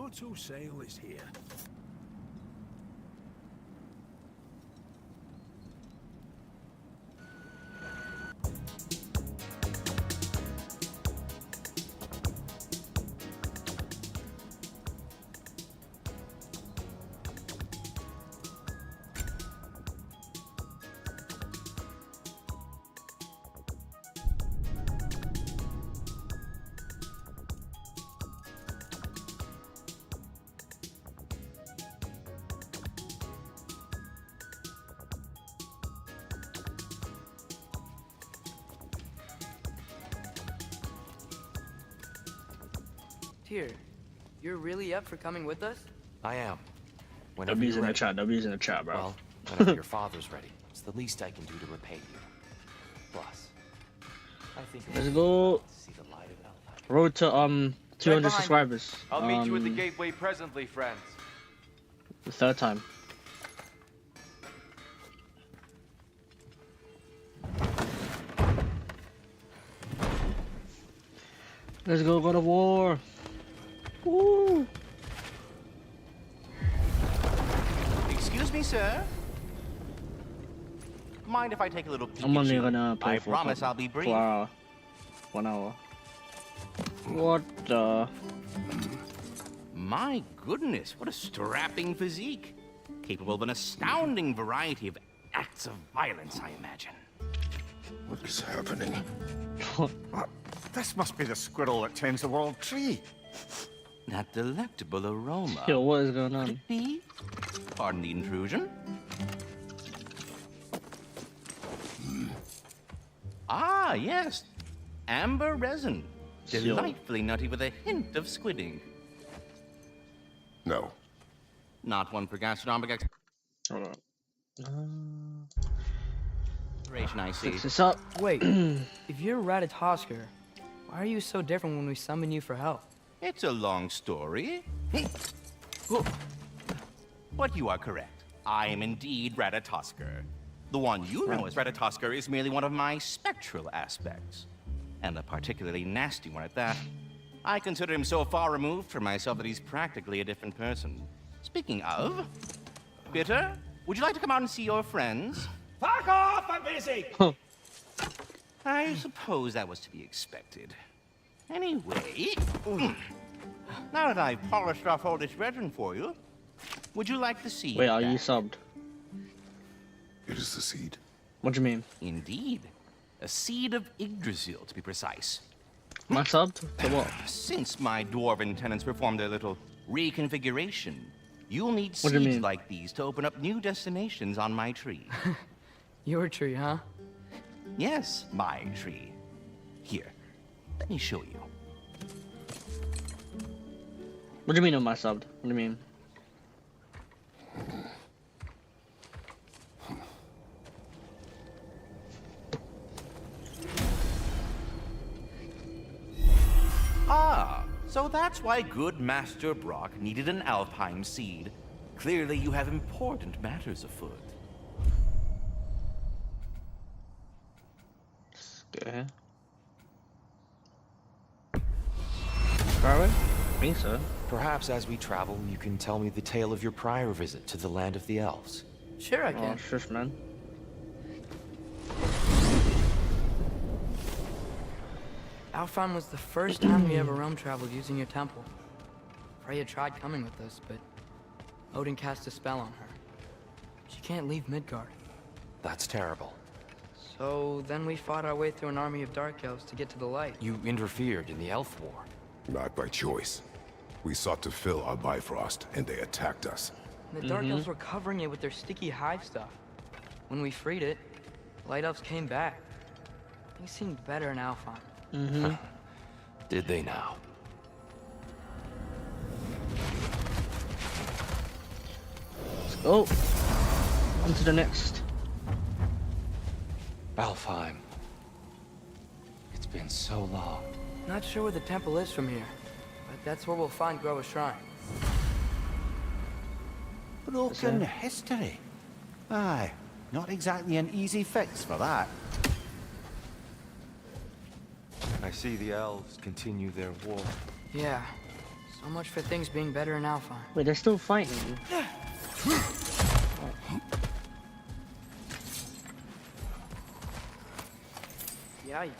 auto sale is here. Here, you're really up for coming with us? I am. Whenever W's you're in the ready. chat. W's in the chat, bro. Well, whenever your father's ready. It's the least I can do to repay you. Plus, I think Let's go. see the light of Elf. Road to 200 behind subscribers. I'll meet you at the gateway presently, friends. The third time. Let's go, God of War. Woo. Excuse me, sir. Mind if I take a little peek I'm at only you? gonna play I for promise I'll be brief. 4 hours. 1 hour. What the? My goodness, what a strapping physique. Capable of an astounding variety of acts of violence, I imagine. What is happening? This must be the squirrel that tends the world tree. That delectable aroma. Yo, what is going Could on? it be? Pardon the intrusion. Ah, yes. Amber resin. Yo. Delightfully nutty with a hint of squidding. No. Not one for gastronomic Hold on. exploration, I see. Fix this up. Wait, if you're Ratatosker, why are you so different when we summon you for help? It's a long story. But you are correct. I am indeed Ratatosker. The one you know as Ratatosker is merely one of my spectral aspects. And a particularly nasty one at that. I consider him so far removed from myself that he's practically a different person. Speaking of, Bitter, would you like to come out and see your friends? Fuck off! I'm busy! I suppose that was to be expected. Anyway, now that I've polished off all this resin for you, would you like to see? Wait, are you that? subbed? It is the seed. What do you mean? Indeed. A seed of Yggdrasil, to be precise. Am I subbed? To what? Since my dwarven tenants performed their little reconfiguration, you'll need What do you seeds mean? like these to open up new destinations on my tree. Your tree, huh? Yes, my tree. Here, let me show you. What do you mean am I subbed? What do you mean? Ah, so that's why good Master Brock needed an Alpine seed. Clearly you have important matters afoot. Okay. Alright. I think so. Perhaps as we travel, you can tell me the tale of your prior visit to the land of the elves. Sure I Oh, can. shush, man. Alphon was the first time we ever realm traveled using your temple. Freya tried coming with us, but Odin cast a spell on her. She can't leave Midgard. That's terrible. So then we fought our way through an army of dark elves to get to the light. You interfered in the elf war. Not by choice. We sought to fill our Bifrost, and they attacked us. And the dark elves were covering it with their sticky hive stuff. When we freed it, light elves came back. They seemed better in Alphon. Did they now? Let's go. On to the next. Alfheim. It's been so long. Not sure where the temple is from here, but that's where we'll find Groa's shrine. Broken history. Aye, not exactly an easy fix for that. I see the elves continue their war. Yeah, So much for things being better in Alpha. Wait, they're still fighting. Yikes.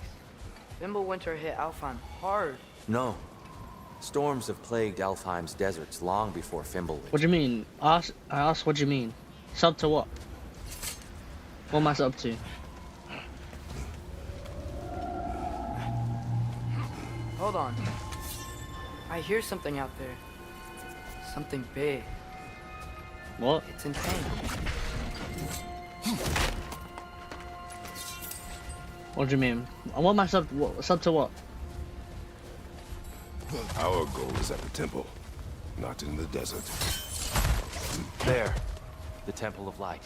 Fimbulwinter hit Alfheim hard. No. Storms have plagued Alfheim's deserts long before Fimbulwinter. What do you mean? I asked what do you mean? Sub to what? What am I sub to? Hold on. I hear something out there. Something big. What? It's in pain. What do you mean? I want my sub to what? Our goal is at the temple, not in the desert. There. The Temple of Light.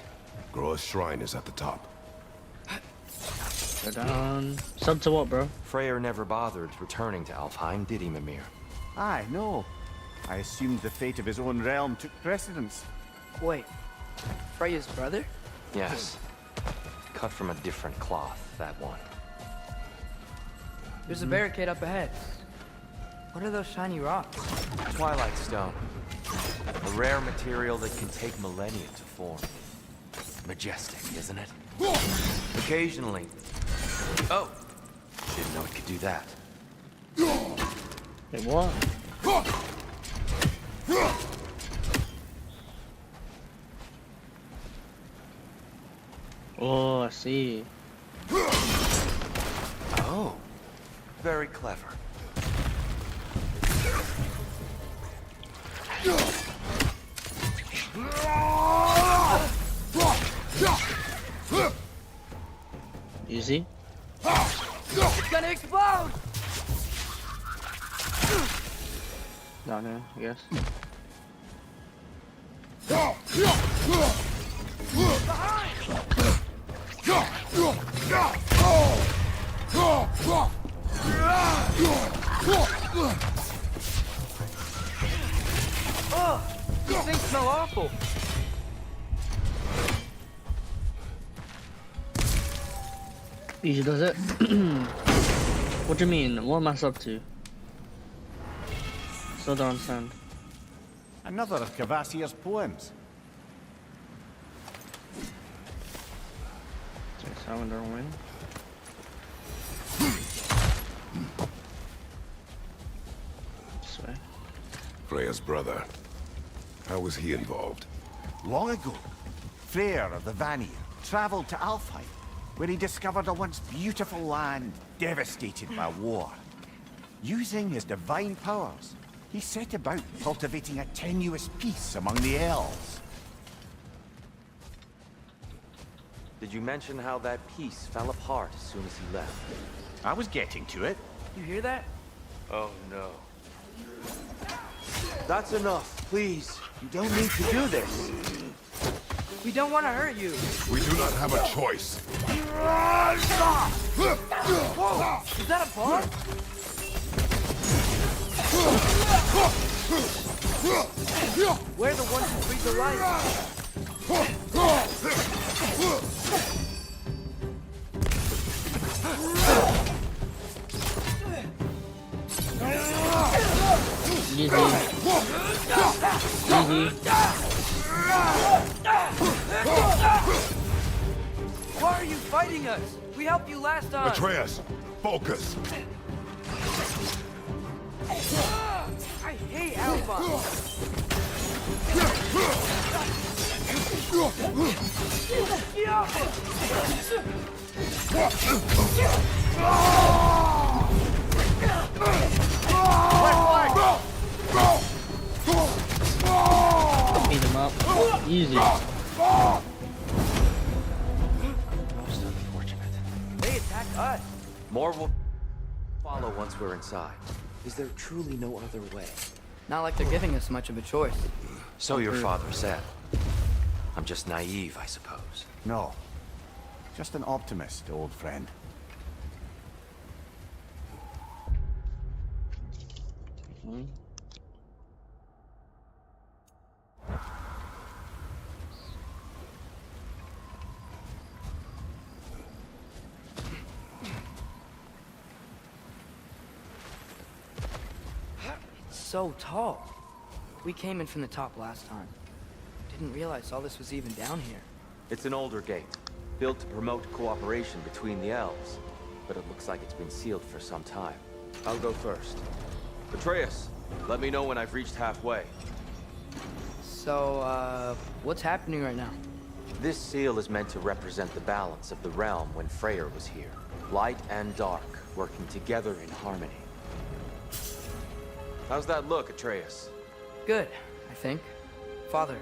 Groa's shrine is at the top. Go down. Sub to what, bro? Freyr never bothered returning to Alfheim, did he, Mimir? Aye, no. I assumed the fate of his own realm took precedence. Wait. Freya's brother? Yes. Cut from a different cloth, that one. There's a barricade up ahead. What are those shiny rocks? Twilight Stone. A rare material that can take millennia to form. Majestic, isn't it? Occasionally. Oh! Didn't know it could do that. Wait, what? Oh, I see. Oh. Very clever. Easy. It's gonna explode! Down here, I guess. Oh, these things smell awful. Easy does it. What do you mean? What am I sub to? Still don't understand. Another of Cavassier's poems. Salamander win. This way. Freya's brother. How was he involved? Long ago, Freyr of the Vanir traveled to Alfheim, where he discovered a once beautiful land devastated by war. Using his divine powers, he set about cultivating a tenuous peace among the elves. Did you mention how that piece fell apart as soon as he left? I was getting to it. You hear that? Oh no. That's enough, please. You don't need to do this. We don't want to hurt you. We do not have a choice. Whoa! Is that a bar? We're the ones who breathe the light. Easy. Easy. Why are you fighting us? We helped you last time. Atreus, focus. I hate Alpha. Beat him up. Easy. Most unfortunate. They attacked us. More will follow once we're inside. Is there truly no other way? Not like they're giving us much of a choice. So your father said. I'm just naive, I suppose. No. Just an optimist, old friend. so tall. We came in from the top last time. Didn't realize all this was even down here. It's an older gate, built to promote cooperation between the elves. But it looks like it's been sealed for some time. I'll go first. Atreus, let me know when I've reached halfway. So, what's happening right now? This seal is meant to represent the balance of the realm when Freyr was here. Light and dark, working together in harmony. How's that look, Atreus? Good, I think. Father,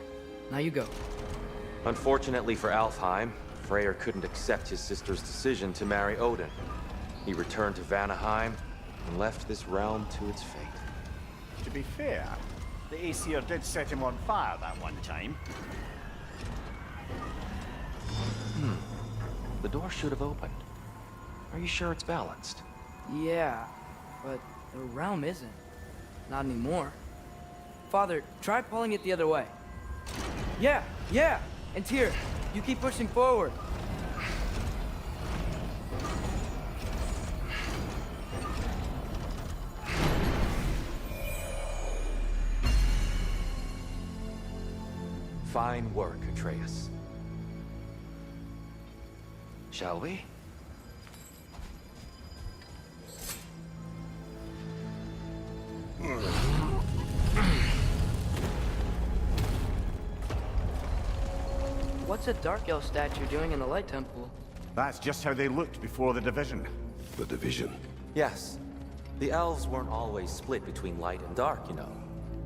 now you go. Unfortunately for Alfheim, Freyr couldn't accept his sister's decision to marry Odin. He returned to Vanaheim and left this realm to its fate. To be fair, the Aesir did set him on fire that one time. The door should have opened. Are you sure it's balanced? Yeah, but the realm isn't. Not anymore. Father, try pulling it the other way. Yeah! And Tyr, you keep pushing forward. Fine work, Atreus. Shall we? What's a Dark Elf statue doing in the Light Temple? That's just how they looked before the division. The division. Yes. The elves weren't always split between light and dark, you know.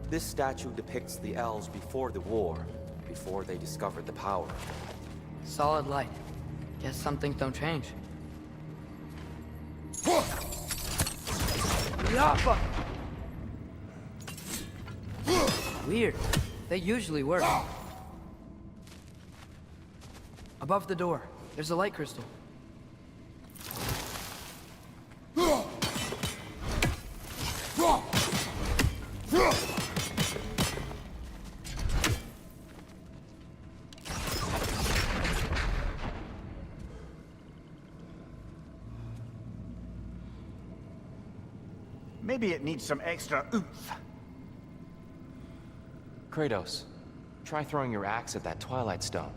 This statue depicts the elves before the war, before they discovered the power. Solid light. Guess some things don't change. Yappa! Weird. They usually work. Above the door, there's a light crystal. Maybe it needs some extra oomph. Kratos, try throwing your axe at that Twilight Stone.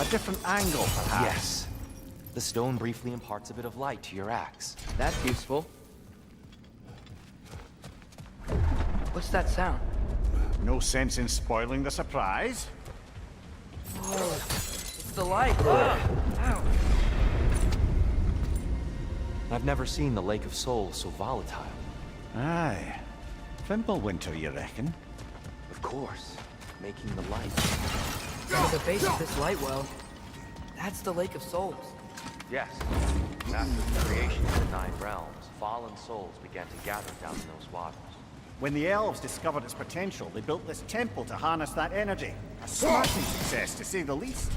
A different angle, perhaps. Yes. The stone briefly imparts a bit of light to your axe. That's useful. What's that sound? No sense in spoiling the surprise. It's the light. Ow. I've never seen the Lake of Souls so volatile. Aye. Fimbulwinter, you reckon? Of course, making the light. At the base of this light well, that's the Lake of Souls. Yes. After the creation of the Nine Realms, fallen souls began to gather down in those waters. When the elves discovered its potential, they built this temple to harness that energy. A smashing success, to say the least.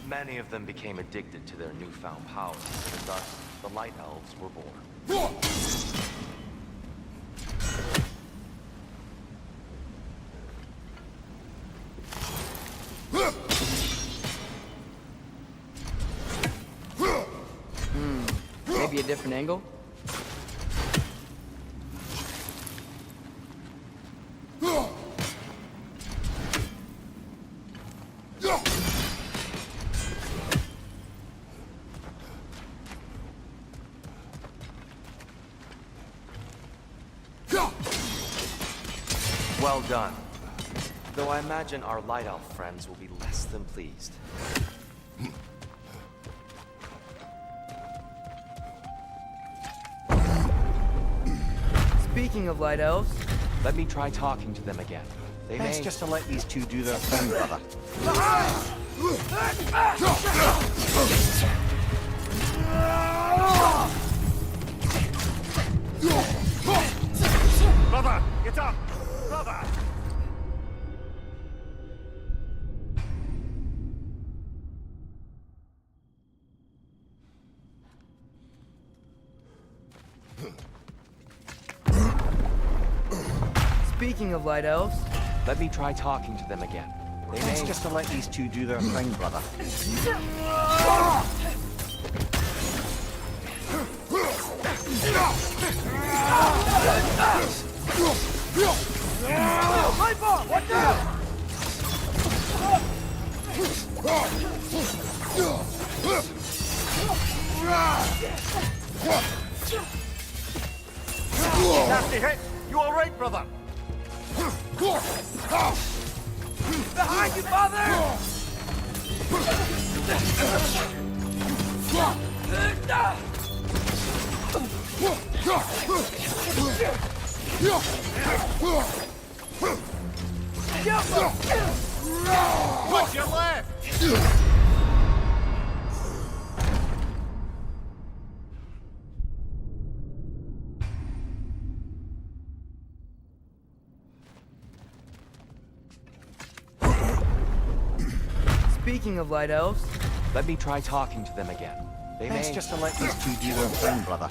Many of them became addicted to their newfound powers, and thus the Light Elves were born. Maybe a different angle? Well done. Though I imagine our Light Elf friends will be less than pleased. Speaking of light elves, Let me try talking to them again. They Best may... just to let these two do their thing, brother. Brother, get up! Brother! Speaking of light elves, Let me try talking to them again. They It's may... just to let these two do their thing, brother. Nasty hit! You alright, brother? behind you, father! Watch your left! Speaking of light elves, Let me try talking to them again. They It's may... just to let these two do their thing, brother.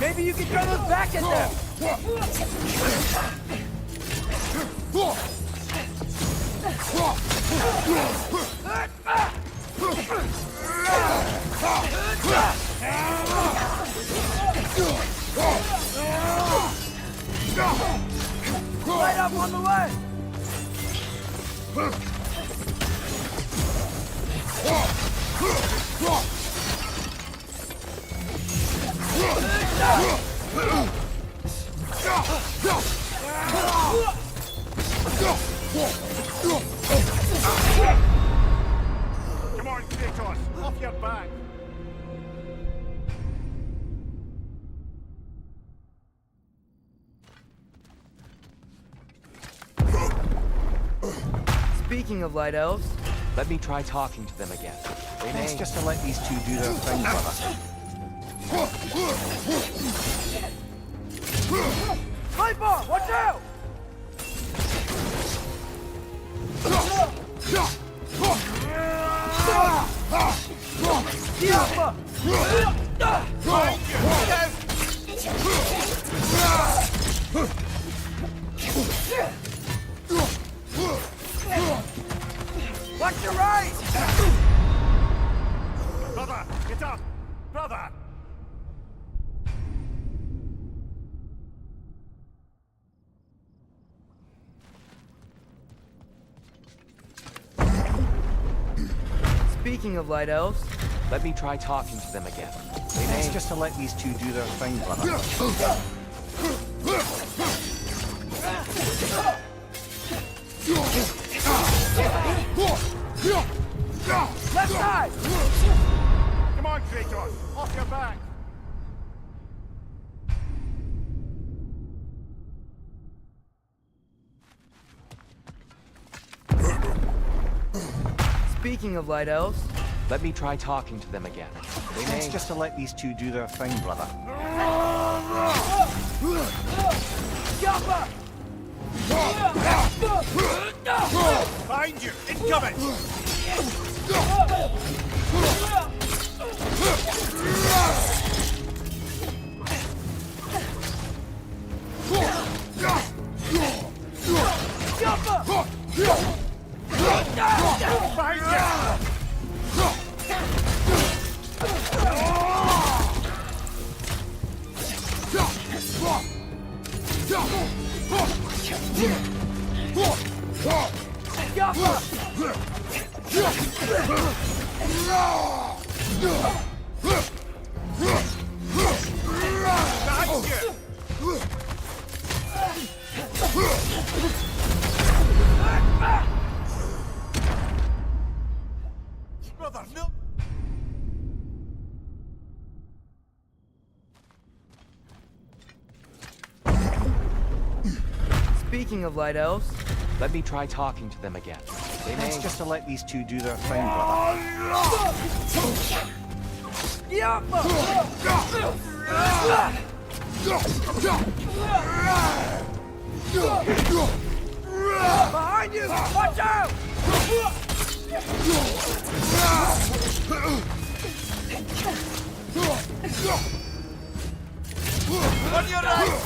maybe you can throw those back at them! Light up on the way! Come on, Kratos! Off your back! Speaking of light elves, Let me try talking to them again. They may... It's just to let these two do their thing, brother. light bar, watch out! Watch your right! Brother, get up! Brother! Speaking of light elves, Let me try talking to them again. They may... It's just to let these two do their thing, brother. left side! Come on, Kratos! Off your back! Speaking of light elves, Let me try talking to them again. They may... It's just to let these two do their thing, brother. jumper! Behind you! Incoming! Jumper! Behind you! Brother, no! Speaking of light elves, Let me try talking to them again. They may... It's just to let these two do their thing, brother. Behind you! Watch out! On your right!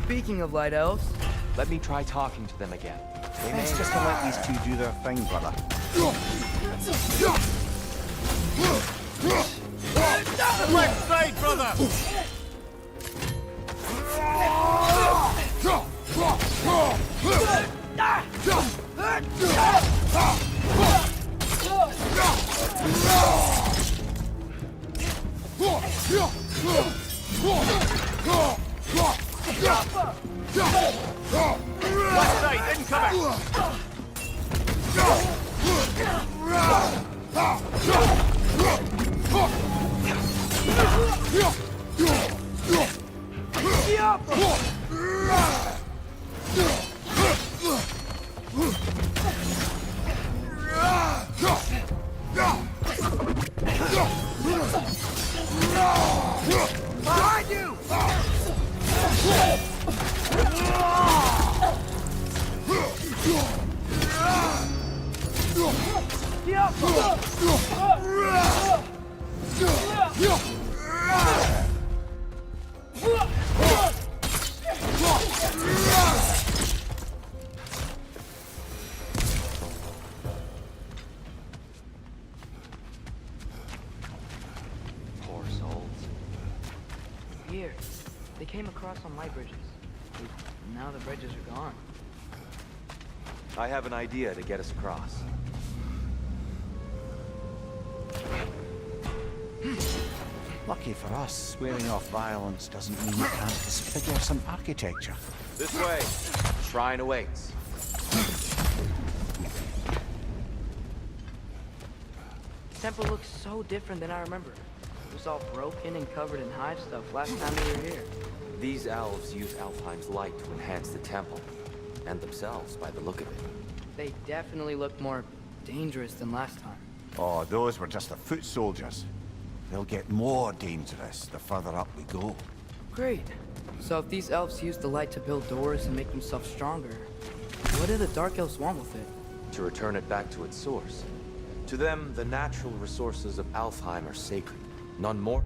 Speaking of light elves, Let me try talking to them again. They may... Best just to let these two do their thing, brother. Left side, brother! Left side, incoming! behind you! Poor souls. Here, they came across on light bridges. Now the bridges are gone. I have an idea to get us across. Lucky for us, swearing off violence doesn't mean you can't disfigure some architecture. This way. Shrine awaits. The temple looks so different than I remember. It was all broken and covered in hive stuff last time we were here. These elves use Alfheim's light to enhance the temple. And themselves, by the look of it. They definitely look more dangerous than last time. Oh, those were just the foot soldiers. They'll get more dangerous the further up we go. Great. So if these elves use the light to build doors and make themselves stronger, what do the Dark Elves want with it? To return it back to its source. To them, the natural resources of Alfheim are sacred. None more.